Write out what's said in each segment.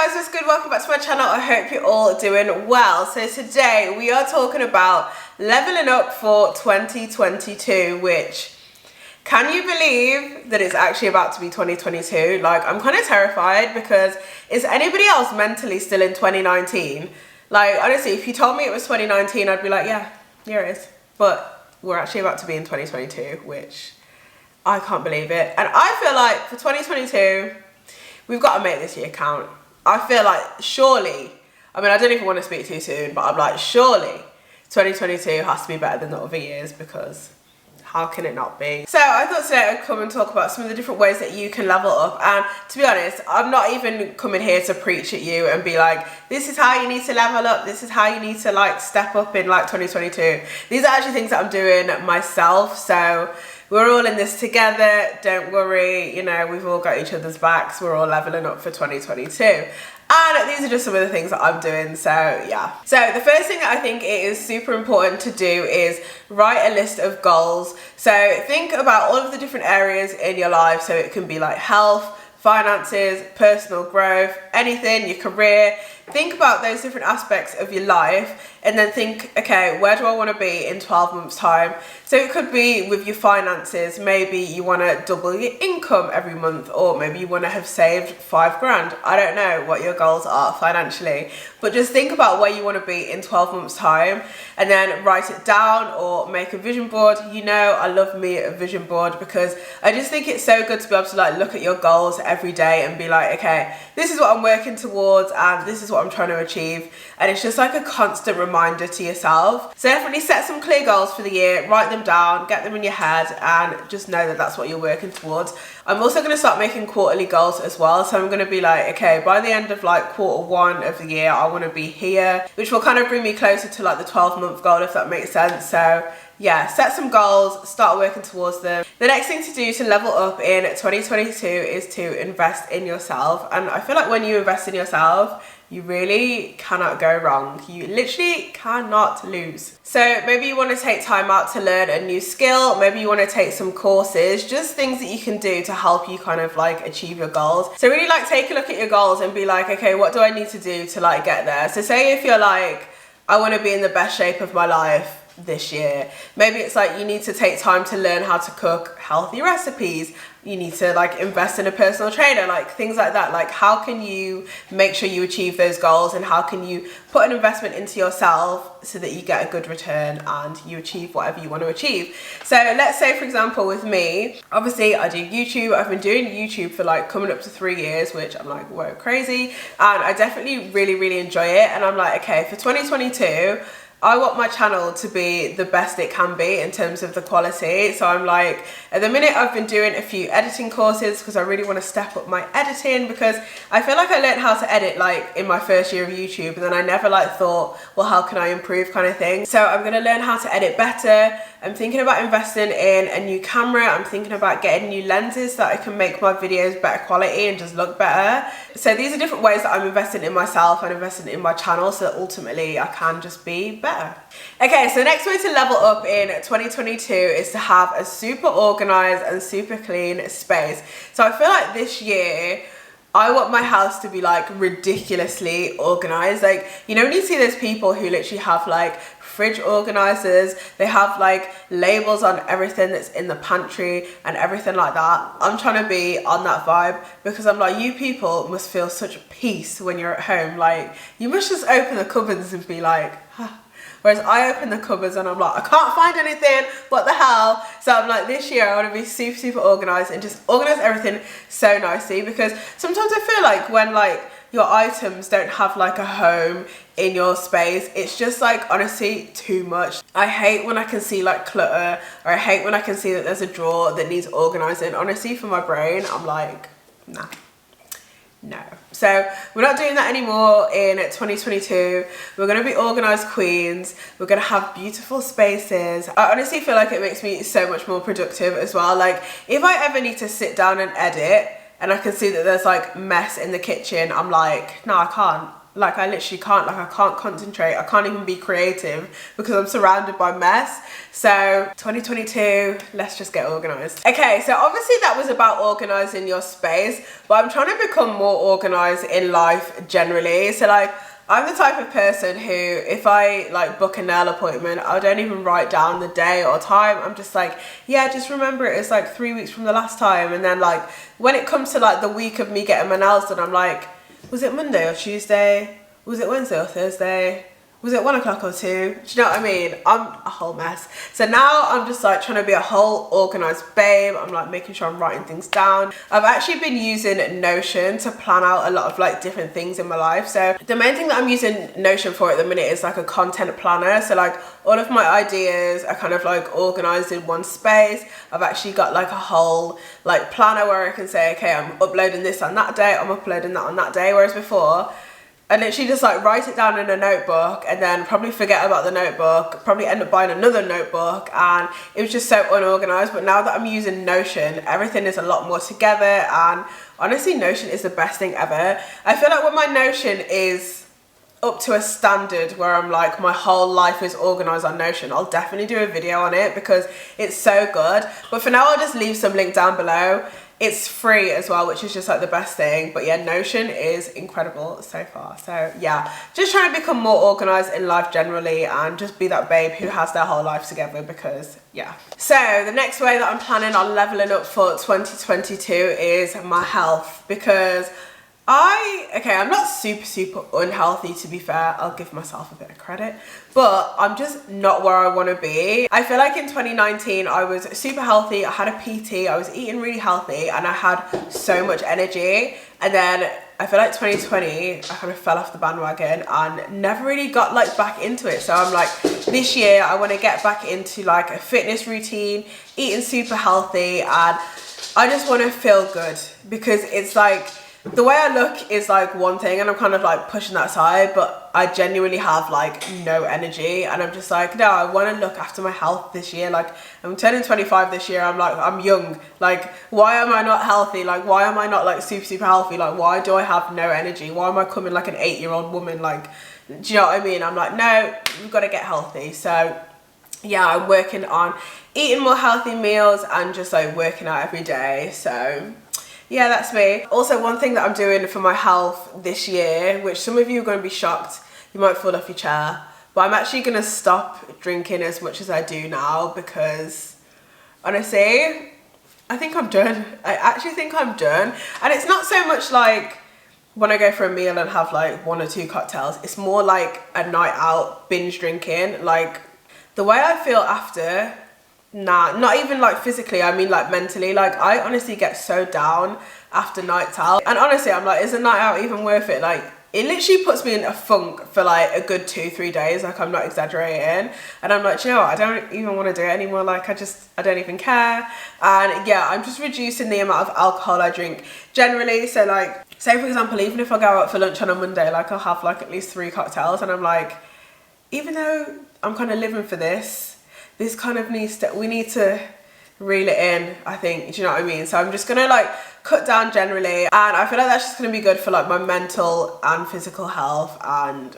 guys, what's good? Welcome back to my channel. I hope you're all doing well. So today we are talking about leveling up for 2022, which, can you believe that it's actually about to be 2022? Like, I'm kind of terrified because is anybody else mentally still in 2019? Like, honestly, if you told me it was 2019, I'd be like, yeah, here it is. But we're actually about to be in 2022, which I can't believe it. And I feel like for 2022, we've got to make this year count. I feel like surely, I mean, I don't even want to speak too soon, but I'm like, surely 2022 has to be better than the other years, because how can it not be? So I thought today I'd come and talk about some of the different ways that you can level up. And to be honest, I'm not even coming here to preach at you and be like, this is how you need to level up, this is how you need to like step up in like 2022. These are actually things that I'm doing myself, so we're all in this together, don't worry, you know, we've all got each other's backs, we're all leveling up for 2022. And these are just some of the things that I'm doing, so yeah. So the first thing that I think it is super important to do is write a list of goals. So think about all of the different areas in your life, so it can be like health, finances, personal growth, anything, your career. Think about those different aspects of your life and then think, okay, where do I want to be in 12 months time? So it could be with your finances, maybe you want to double your income every month, or maybe you want to have saved 5 grand. I don't know what your goals are financially, but just think about where you want to be in 12 months time and then write it down or make a vision board. You know, I love me a vision board because I just think it's so good to be able to like look at your goals every day and be like, okay, this is what I'm working towards and this is what I'm trying to achieve. And it's just like a constant reminder to yourself. So definitely set some clear goals for the year, write them down, get them in your head, and just know that that's what you're working towards. I'm also going to start making quarterly goals as well. So I'm going to be like, okay, by the end of like Q1 of the year, I want to be here, which will kind of bring me closer to like the 12-month goal, if that makes sense. So yeah, set some goals, start working towards them. The next thing to do to level up in 2022 is to invest in yourself. And I feel like when you invest in yourself, you really cannot go wrong. You literally cannot lose. So maybe you want to take time out to learn a new skill. Maybe you want to take some courses, just things that you can do to help you kind of like achieve your goals. So really like take a look at your goals and be like, okay, what do I need to do to like get there? So say if you're like, I want to be in the best shape of my life this year. Maybe it's like you need to take time to learn how to cook healthy recipes. You need to like invest in a personal trainer, like things like that. Like how can you make sure you achieve those goals, and how can you put an investment into yourself so that you get a good return and you achieve whatever you want to achieve. So let's say, for example, with me, obviously I do YouTube. I've been doing YouTube for like coming up to 3 years, which I'm like, whoa, crazy. And I definitely really enjoy it. And I'm like, okay, for 2022, I want my channel to be the best it can be in terms of the quality. So I'm like, at the minute I've been doing a few editing courses because I really want to step up my editing, because I feel like I learned how to edit like in my first year of YouTube, and then I never like thought, well, how can I improve kind of thing. So I'm going to learn how to edit better. I'm thinking about investing in a new camera. I'm thinking about getting new lenses so that I can make my videos better quality and just look better. So these are different ways that I'm investing in myself and investing in my channel so that ultimately I can just be better. Okay, so the next way to level up in 2022 is to have a super organized and super clean space. So I feel like this year, I want my house to be like ridiculously organized. Like, you know, when you see those people who literally have like fridge organizers, they have like labels on everything that's in the pantry and everything like that. I'm trying to be on that vibe, because I'm like, you people must feel such peace when you're at home. Like, you must just open the cupboards and be like, huh. Whereas I open the cupboards and I'm like, I can't find anything, what the hell? So I'm like, this year I want to be super organized and just organize everything so nicely, because sometimes I feel like when like your items don't have like a home in your space, it's just like honestly too much. I hate when I can see like clutter, or I hate when I can see that there's a drawer that needs organizing. Honestly, for my brain, I'm like, nah. No. So we're not doing that anymore in 2022. We're going to be organized queens. We're going to have beautiful spaces. I honestly feel like it makes me so much more productive as well. Like, if I ever need to sit down and edit and I can see that there's like mess in the kitchen, I'm like, no, I can't. Like I literally can't, like I can't concentrate, I can't even be creative because I'm surrounded by mess. So 2022, let's just get organized. Okay, so obviously that was about organizing your space, but I'm trying to become more organized in life generally. So like, I'm the type of person who, if I like book a nail appointment, I don't even write down the day or time. I'm just like, yeah, just remember it's like 3 weeks from the last time. And then like, when it comes to like the week of me getting my nails done, I'm like, was it Monday or Tuesday? Was it Wednesday or Thursday? Was it 1 o'clock or 2? Do you know what I mean? I'm a whole mess. So now I'm just like trying to be a whole organized babe. I'm like making sure I'm writing things down. I've actually been using Notion to plan out a lot of like different things in my life. So the main thing that I'm using Notion for at the minute is like a content planner. So like all of my ideas are kind of like organized in one space. I've actually got like a whole like planner where I can say, okay, I'm uploading this on that day, I'm uploading that on that day. Whereas before, I literally just like write it down in a notebook and then probably forget about the notebook, probably end up buying another notebook, and it was just so unorganized. But now that I'm using Notion, everything is a lot more together, and honestly Notion is the best thing ever. I feel like when my Notion is up to a standard where I'm like, my whole life is organized on Notion, I'll definitely do a video on it because it's so good. But for now, I'll just leave some link down below. It's free as well, which is just like the best thing. But yeah, Notion is incredible so far. So yeah, just trying to become more organized in life generally and just be that babe who has their whole life together, because yeah. So the next way that I'm planning on leveling up for 2022 is my health, because I'm not super unhealthy, to be fair. I'll give myself a bit of credit, but I'm just not where I want to be. I feel like in 2019 I was super healthy, I had a PT, I was eating really healthy, and I had so much energy. And then I feel like 2020 I kind of fell off the bandwagon and never really got like back into it. So I'm like, this year I want to get back into like a fitness routine, eating super healthy, and I just want to feel good, because it's like, the way I look is like one thing and I'm kind of like pushing that aside, but I genuinely have like no energy, and I'm just like, no, I want to look after my health this year. Like, I'm turning 25 this year. I'm like, I'm young. Like, why am I not healthy? Like, why am I not like super healthy? Like, why do I have no energy? Why am I coming like an 8-year-old woman? Like, do you know what I mean? I'm like, no, we've got to get healthy. So yeah, I'm working on eating more healthy meals and just like working out every day. So yeah, that's me. Also, one thing that I'm doing for my health this year, which some of you are going to be shocked, you might fall off your chair, but I'm actually going to stop drinking as much as I do now, because honestly, I think I'm done. I actually think I'm done. And it's not so much like when I go for a meal and have like 1 or 2 cocktails, it's more like a night out binge drinking. Like, the way I feel after, nah, not even like physically, I mean like mentally. Like, I honestly get so down after nights out, and honestly I'm like, is a night out even worth it? Like, it literally puts me in a funk for like a good 2-3 days. Like, I'm not exaggerating, and I'm like, you know what, I don't even want to do it anymore. Like, I don't even care. And yeah, I'm just reducing the amount of alcohol I drink generally. So like, say for example, even if I go out for lunch on a Monday, like I'll have like at least 3 cocktails, and I'm like, even though I'm kind of living for this kind of we need to reel it in, I think. Do you know what I mean? So I'm just gonna like cut down generally, and I feel like that's just gonna be good for like my mental and physical health, and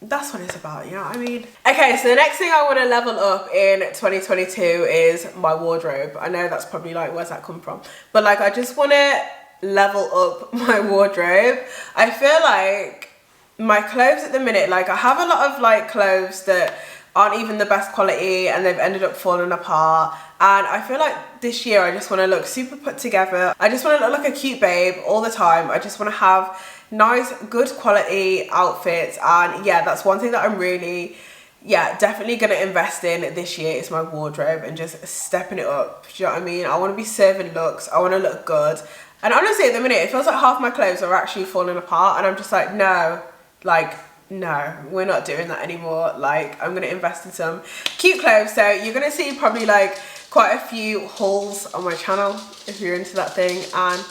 that's what it's about, you know what I mean? Okay, so the next thing I want to level up in 2022 is my wardrobe. I know that's probably like, where's that come from? But like, I just want to level up my wardrobe. I feel like my clothes at the minute, like I have a lot of like clothes that aren't even the best quality and they've ended up falling apart, and I feel like this year I just want to look super put together. I just want to look like a cute babe all the time. I just want to have nice, good quality outfits, and yeah, that's one thing that I'm really, yeah, definitely gonna invest in this year is my wardrobe and just stepping it up. Do you know what I mean? I want to be serving looks, I want to look good, and honestly at the minute it feels like half my clothes are actually falling apart, and I'm just like, no, like, no, we're not doing that anymore. Like, I'm gonna invest in some cute clothes. So you're gonna see probably like quite a few hauls on my channel if you're into that thing. And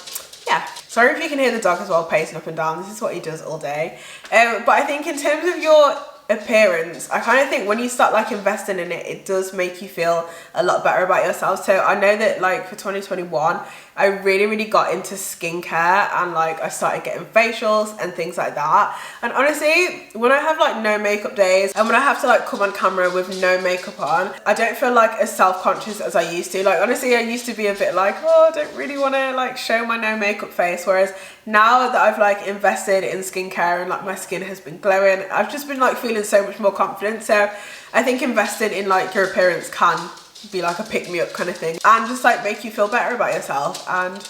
yeah, Sorry if you can hear the dog as well pacing up and down. This is what he does all day. But I think in terms of your appearance, I kind of think when you start like investing in it, it does make you feel a lot better about yourself. So I know that like for 2021, I really got into skincare, and like I started getting facials and things like that. And honestly, when I have like no makeup days and when I have to like come on camera with no makeup on, I don't feel like as self-conscious as I used to. Like honestly, I used to be a bit like, oh, I don't really want to like show my no makeup face, whereas now that I've like invested in skincare and like my skin has been glowing, I've just been like feeling so much more confident. So I think investing in like your appearance can be like a pick-me-up kind of thing and just like make you feel better about yourself. And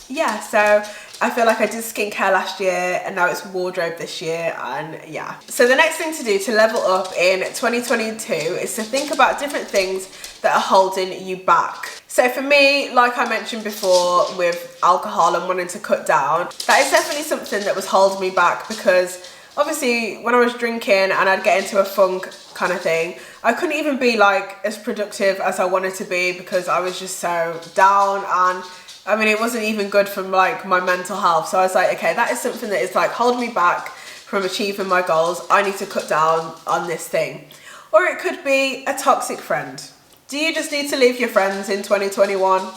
yeah, so I feel like I did skincare last year and now it's wardrobe this year, and yeah. So the next thing to do to level up in 2022 is to think about different things that are holding you back. So for me, like I mentioned before with alcohol and wanting to cut down, that is definitely something that was holding me back, because obviously when I was drinking and I'd get into a funk kind of thing, I couldn't even be like as productive as I wanted to be because I was just so down, and I mean it wasn't even good for like my mental health. So I was like, okay, that is something that is like holding me back from achieving my goals. I need to cut down on this thing. Or it could be a toxic friend. Do you just need to leave your friends in 2021?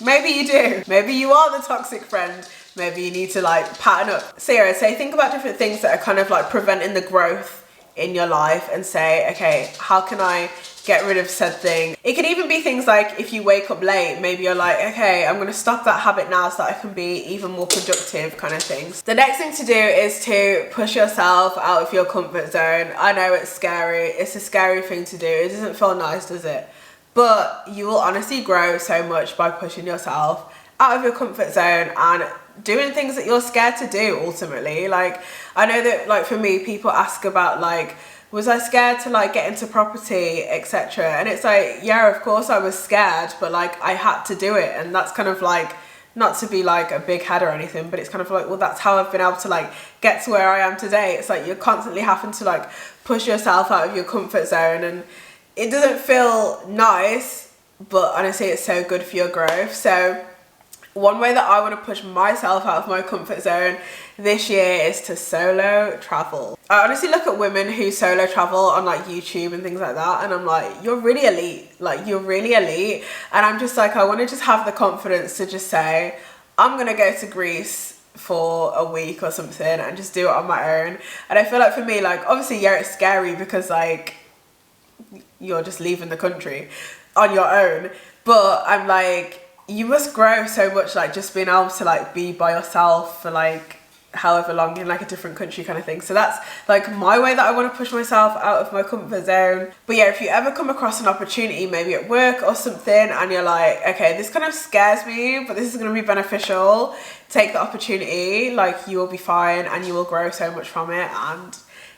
Maybe you do. Maybe you are the toxic friend. Maybe you need to like pattern up. So yeah, so think about different things that are kind of like preventing the growth in your life and say, okay, how can I get rid of said thing? It could even be things like if you wake up late, maybe you're like, okay, I'm gonna stop that habit now so that I can be even more productive kind of things. The next thing to do is to push yourself out of your comfort zone. I know it's scary. It's a scary thing to do. It doesn't feel nice, does it? But you will honestly grow so much by pushing yourself out of your comfort zone and doing things that you're scared to do ultimately. Like I know that like for me, people ask about like, was I scared to like get into property, etc. And it's like, yeah, of course I was scared, but like I had to do it. And that's kind of like, not to be like a big head or anything, but it's kind of like, well, that's how I've been able to like get to where I am today. It's like you're constantly having to like push yourself out of your comfort zone, and it doesn't feel nice, but honestly it's so good for your growth. So one way that I want to push myself out of my comfort zone this year is to solo travel. I honestly look at women who solo travel on like YouTube and things like that, and I'm like, you're really elite. Like you're really elite. And I'm just like, I want to just have the confidence to just say, I'm going to go to Greece for a week or something and just do it on my own. And I feel like for me, like obviously, yeah, it's scary because like you're just leaving the country on your own. But I'm like, you must grow so much, like just being able to like be by yourself for like however long in like a different country kind of thing. So that's like my way that I want to push myself out of my comfort zone. But yeah, if you ever come across an opportunity, maybe at work or something, and you're like, okay, this kind of scares me, but this is going to be beneficial, take the opportunity. Like you will be fine and you will grow so much from it. And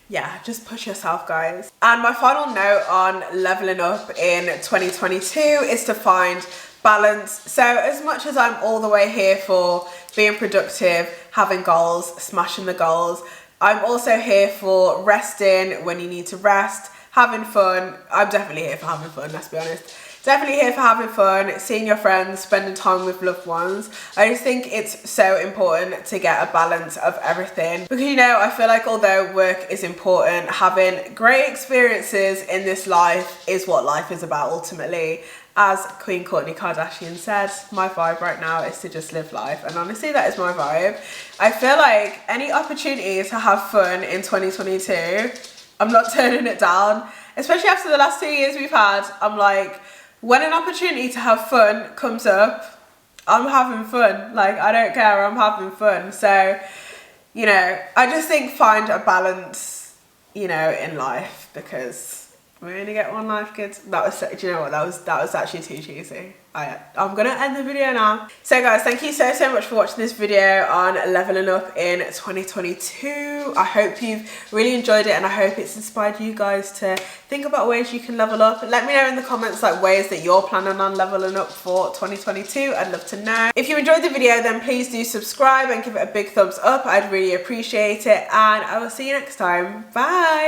yeah, just push yourself, guys. And my final note on leveling up in 2022 is to find balance. So as much as I'm all the way here for being productive, having goals, smashing the goals, I'm also here for resting when you need to rest, having fun. I'm definitely here for having fun, let's be honest. Definitely here for having fun, seeing your friends, spending time with loved ones. I just think it's so important to get a balance of everything, because you know, I feel like although work is important, having great experiences in this life is what life is about ultimately. As Queen Kourtney Kardashian said, my vibe right now is to just live life, and honestly that is my vibe. I feel like any opportunity to have fun in 2022, I'm not turning it down, especially after the last 2 years we've had. I'm like, when an opportunity to have fun comes up, I'm having fun. Like, I don't care, I'm having fun. So, you know, I just think find a balance, you know, in life, because we only get one life, kids. That was, do you know what, that was actually too cheesy. I'm gonna end the video now. So guys, thank you so much for watching this video on leveling up in 2022. I hope you've really enjoyed it, and I hope it's inspired you guys to think about ways you can level up. Let me know in the comments like ways that you're planning on leveling up for 2022. I'd love to know. If you enjoyed the video, then please do subscribe and give it a big thumbs up. I'd really appreciate it, and I will see you next time. Bye.